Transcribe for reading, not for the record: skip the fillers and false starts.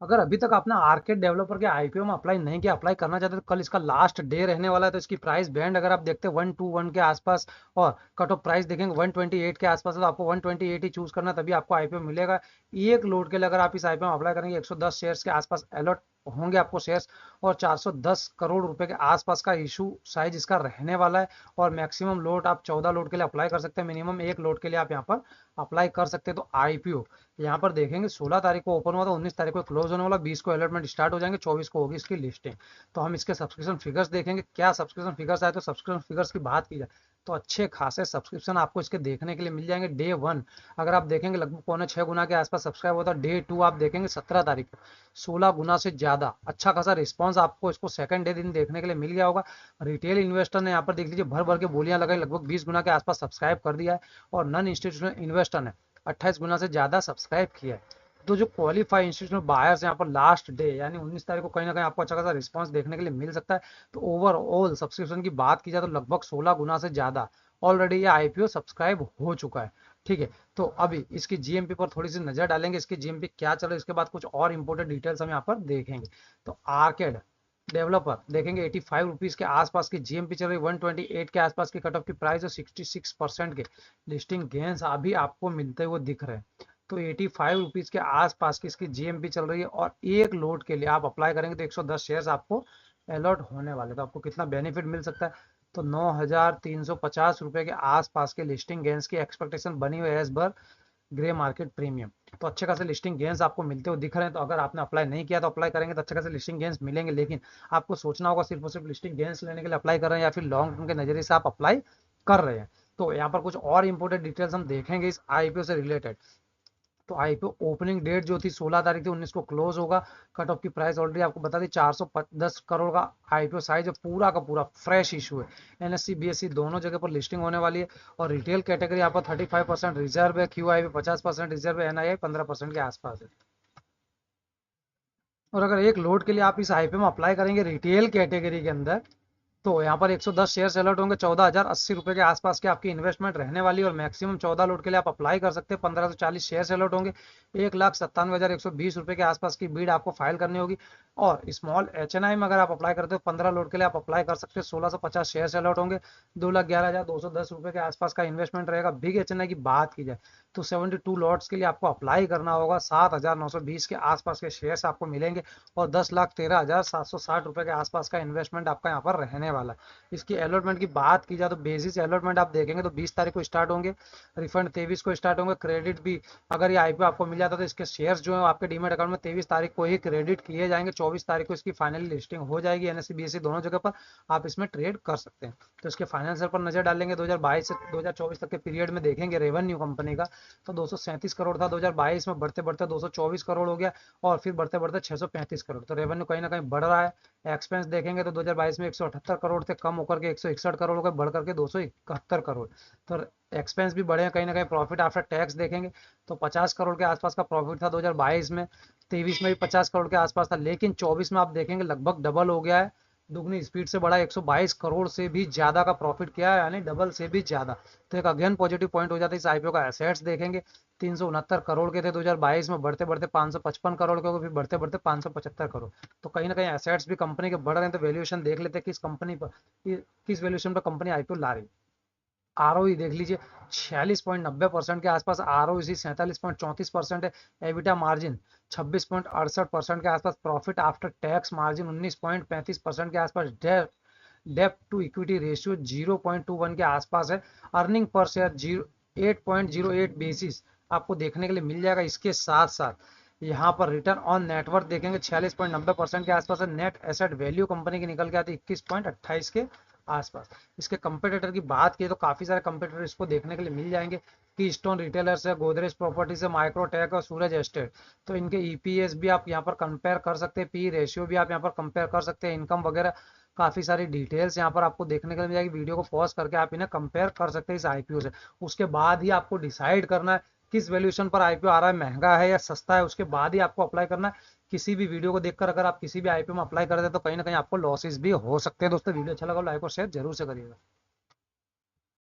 अगर अभी तक आपने आर्केड डेवलपर के आईपीओ में अप्लाई नहीं किया, अप्लाई करना चाहते, तो कल इसका लास्ट डे रहने वाला है। तो इसकी प्राइस बैंड अगर आप देखते हैं 121 के आसपास, और कट ऑफ प्राइस देखेंगे 128 के आसपास है, तो आपको 128 ही चूज करना, तभी आपको आईपीओ मिलेगा। एक लोड के लिए अगर आप इस आईपीओ में अप्लाई करेंगे 110 शेयर्स के आसपास अलॉट होंगे आपको शेयर्स, और 410 करोड़ रुपए के आसपास का इशू साइज इसका रहने वाला है। और मैक्सिमम लोड आप 14 लोड के लिए अप्लाई कर सकते हैं, मिनिमम एक लोड के लिए आप यहाँ पर अप्लाई कर सकते हैं। तो आईपीओ यहाँ पर देखेंगे 16 तारीख को ओपन हुआ था, 19 तारीख को क्लोज होने वाला, 20 को अलॉटमेंट स्टार्ट हो जाएंगे, 24 को होगी इसकी लिस्टिंग। तो हम इसके सब्सक्रिप्शन फिगर्स देखेंगे, क्या सब्सक्रिप्शन फिगर्स आए। तो सब्सक्रिप्शन फिगर्स की बात की जाए तो अच्छे खासे सब्सक्रिप्शन आपको इसके देखने के लिए मिल जाएंगे। डे 1 अगर आप देखेंगे लगभग 6.25 गुना के आसपास सब्सक्राइब होता है। डे 2 आप देखेंगे 17 तारीख को 16 गुना से ज्यादा अच्छा खासा रिस्पॉन्स आपको इसको सेकंड डे दिन देखने के लिए मिल गया होगा। रिटेल इन्वेस्टर ने यहाँ पर देख लीजिए भर भर के बोलियां लगाई, लगभग 20 गुना के आसपास सब्सक्राइब कर दिया है। और नॉन इंस्टीट्यूशनल इन्वेस्टर ने 28 गुना से ज्यादा सब्सक्राइब किया है। तो जो क्वालिफाई इंस्टीट्यूशनल बायर्स यहाँ पर लास्ट डे यानी 19 तारीख को कहीं ना कहीं आपको अच्छा खासा रिस्पांस देखने के लिए मिल सकता है। तो ओवरऑल सब्सक्रिप्शन की बात की जाए तो लगभग 16 गुना से ज्यादा ऑलरेडी ये आईपीओ सब्सक्राइब हो चुका है। ठीक है, तो अभी इसकी जीएमपी पर थोड़ी सी नजर डालेंगे, इसकी जीएमपी क्या चल रहा है, इसके बाद कुछ और इंपोर्टेंट डिटेल्स हम यहाँ पर देखेंगे। तो आर्केड डेवलपर देखेंगे 85 रुपीज के आसपास की जीएमपी चल रही, 128 के आसपास की कट ऑफ की प्राइस, और 66% के लिस्टिंग गेंस अभी आपको मिलते हुए दिख रहे हैं। तो 85 रुपीज के आसपास की इसकी जीएमपी चल रही है, और एक लोड के लिए आप अप्लाई करेंगे तो 110 शेयर्स आपको अलॉट होने वाले। तो आपको कितना बेनिफिट मिल सकता है, तो 9,350 रुपए के आसपास के लिस्टिंग गेंस की एक्सपेक्टेशन बनी हुई है as per grey market premium. तो अच्छे खासे लिस्टिंग गेंस आपको मिलते हुए दिख रहे हैं। तो अगर आपने अप्लाई नहीं किया तो अप्लाई करेंगे तो अच्छे खासे लिस्टिंग गेंस मिलेंगे, लेकिन आपको सोचना होगा सिर्फ और सिर्फ लिस्टिंग गेंस लेने के लिए अप्लाई कर रहे हैं या फिर लॉन्ग टर्म के नजरिए से आप अप्लाई कर रहे हैं। तो यहाँ पर कुछ और इंपोर्टेंट डिटेल्स हम देखेंगे इस आईपीओ से रिलेटेड। तो आईपीओ ओपनिंग डेट जो थी 16 तारीख थी, 19 को क्लोज होगा। कट ऑफ की प्राइस ऑलरेडी आपको बता दी 410 करोड़ का आईपीओ साइज है, पूरा का पूरा फ्रेश इशू है। एनएससी बीएससी दोनों जगह पर लिस्टिंग होने वाली है। और रिटेल कैटेगरी यहाँ पर 35% रिजर्व है, क्यूआई 50% रिजर्व है, एनआईआई 15% के आसपास है। और अगर एक लोड के लिए आप इस आईपीओ में अप्लाई करेंगे रिटेल कैटेगरी के अंदर, तो यहाँ पर 110 शेयर अलॉट होंगे, 14,080 रुपए के आसपास की आपकी इन्वेस्टमेंट रहने वाली है। और मैक्सिमम 14 लोड के लिए आप अप्लाई कर सकते हैं, 1540 शेयर अलॉट होंगे, 1,97,120 रुपए के आसपास की बीड आपको फाइल करनी होगी। और स्मॉल एचएनआई में अगर आप अप्लाई करते हो 15 लोड के लिए आप अप्लाई कर सकते हो, 1650 शेयर अलॉट होंगे, 2,11,210 रुपए के आसपास का इन्वेस्टमेंट रहेगा। बिग एचएनआई की बात की जाए तो 72 लॉट्स के लिए आपको अप्लाई करना होगा, 7,920 के आसपास के शेयर्स आपको मिलेंगे, और 10,13,760 रुपए के आसपास का इन्वेस्टमेंट आपका यहाँ पर रहने वाला है। इसकी अलॉटमेंट की बात की जाए तो बेसिस अलॉटमेंट आप देखेंगे तो 20 तारीख को स्टार्ट होंगे, रिफंड 23 को स्टार्ट होंगे, क्रेडिट भी अगर ये आईपीओ आपको मिल जाता तो इसके शेयर्स जो है आपके डीमेट अकाउंट में 23 तारीख को ही क्रेडिट किए जाएंगे, 24 तारीख को इसकी फाइनली लिस्टिंग हो जाएगी एनएससी बीएससी दोनों जगह पर, आप इसमें ट्रेड कर सकते हैं। तो इसके फाइनेंशियल पर नजर डालेंगे 2022 से 2024 तक के पीरियड में देखेंगे रेवेन्यू कंपनी का, तो 237 करोड़ था 2022 में, बढ़ते बढ़ते 224 करोड़ हो गया, और फिर बढ़ते बढ़ते 635 करोड़। तो रेवेन्यू कहीं ना कहीं बढ़ रहा है। एक्सपेंस देखेंगे तो 2022 में 178 करोड़ थे, कम होकर के 161 करोड़ हो गए, बढ़ करके 271 करोड़। तो एक्सपेंस भी बढ़े हैं कहीं ना कहीं। प्रॉफिट आफ्टर टैक्स देखेंगे तो 50 करोड़ के आसपास का प्रॉफिट था 2022 में, 23 में भी 50 करोड़ के आसपास था, लेकिन 24 में आप देखेंगे लगभग डबल हो गया है, दुगनी स्पीड से बढ़ा, 122 करोड़ से भी ज्यादा का प्रॉफिट किया है, यानी डबल से भी ज्यादा। तो एक अगेन पॉजिटिव पॉइंट हो जाता है इस आईपीओ का। एसेट्स देखेंगे 369 करोड़ के थे 2022 में, बढ़ते बढ़ते 555 करोड़ के हो गए, फिर बढ़ते बढ़ते 575 करोड़। तो कहीं ना कहीं एसेट्स भी कंपनी के बढ़ रहे हैं। तो वैल्यूएशन देख लेते हैं किस कंपनी पर, किस वैल्यूएशन पर कंपनी आईपीओ ला रही है। आरओई देख लीजिए 46.90% के आसपास, आरओई 47.34% है, एबिटा मार्जिन 26.68% के आसपास, प्रॉफिट आफ्टर टैक्स मार्जिन 19.35% के आसपास, डेप्ट टू इक्विटी रेशियो 0.21 के आसपास है, अर्निंग पर शेयर 8.08 बेसिस आपको देखने के लिए मिल जाएगा। इसके साथ साथ यहाँ पर रिटर्न ऑन नेटवर्थ देखेंगे 46.90% के आसपास है, नेट एसेट वैल्यू कंपनी की निकल के आती है 21.28 के आसपास। इसके कंपेटिटर की बात की तो काफी सारे कंपेटिटर इसको देखने के लिए मिल जाएंगे, की स्टोन रिटेलर्स है, गोदरेज प्रॉपर्टीज है, माइक्रोटेक और सूरज एस्टेट। तो इनके ईपीएस भी आप यहाँ पर कंपेयर कर सकते हैं, पी रेशियो भी आप यहाँ पर कंपेयर कर सकते हैं, इनकम वगैरह काफी सारी डिटेल्स यहाँ पर आपको देखने के लिए मिल जाएगी। वीडियो को पॉज करके आप इन्हें कंपेयर कर सकते हैं इस आईपीओ से। उसके बाद ही आपको डिसाइड करना है किस वैल्यूएशन पर आईपीओ आ रहा है, महंगा है या सस्ता है, उसके बाद ही आपको अप्लाई करना है। किसी भी वीडियो को देखकर अगर आप किसी भी आईपीओ में अप्लाई करते हैं तो कहीं ना कहीं आपको लॉसेस भी हो सकते हैं। दोस्तों वीडियो अच्छा लगा लाइक और शेयर जरूर से करिएगा।